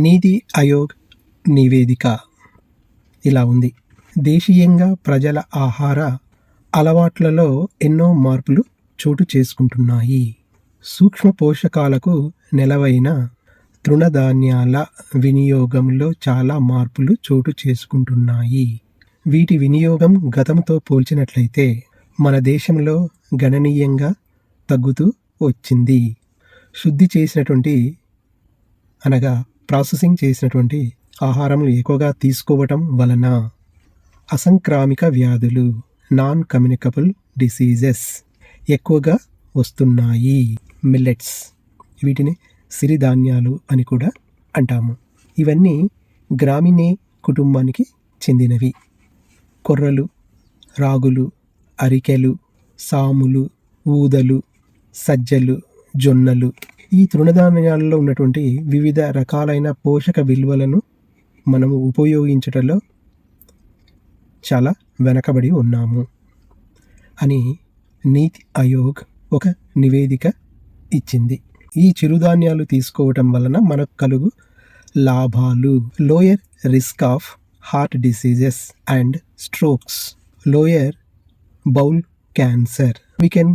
నీతి ఆయోగ్ నివేదిక ఇలా ఉంది. దేశీయంగా ప్రజల ఆహార అలవాట్లలో ఎన్నో మార్పులు చోటు చేసుకుంటున్నాయి. సూక్ష్మ పోషకాలకు నెలవైన తృణధాన్యాల వినియోగంలో చాలా మార్పులు చోటు చేసుకుంటున్నాయి. వీటి వినియోగం గతంతో పోల్చినట్లయితే మన దేశంలో గణనీయంగా తగ్గుతూ వచ్చింది. శుద్ధి చేసినటువంటి అనగా ప్రాసెసింగ్ చేసినటువంటి ఆహారములు ఎక్కువగా తీసుకోవటం వలన అసంక్రామిక వ్యాధులు నాన్ కమ్యూనికబుల్ డిసీజెస్ ఎక్కువగా వస్తున్నాయి. మిల్లెట్స్, వీటిని సిరిధాన్యాలు అని కూడా అంటాము. ఇవన్నీ గ్రామీణ కుటుంబానికి చెందినవి. కొర్రలు, రాగులు, అరికెలు, సాములు, ఊదలు, సజ్జలు, జొన్నలు, ఈ తృణధాన్యాలలో ఉన్నటువంటి వివిధ రకాలైన పోషక విలువలను మనము ఉపయోగించటంలో చాలా వెనకబడి ఉన్నాము అని నీతి ఆయోగ్ ఒక నివేదిక ఇచ్చింది. ఈ చిరుధాన్యాలు తీసుకోవటం వలన మనకు కలుగు లాభాలు: lower risk of heart diseases and strokes, lower bowl cancer, we can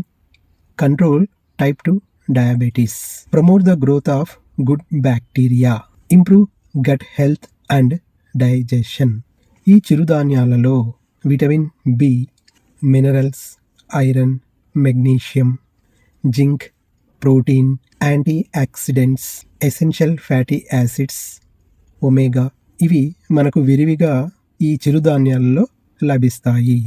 control type 2 diabetes, promote the growth of good bacteria, improve gut health and digestion. ఈ చిరుధాన్యాలలో vitamin B, minerals, iron, magnesium, zinc, protein, antioxidants, essential fatty acids, omega ఇవి మనకు విరివిగా ఈ చిరుధాన్యాలలో లభిస్తాయి.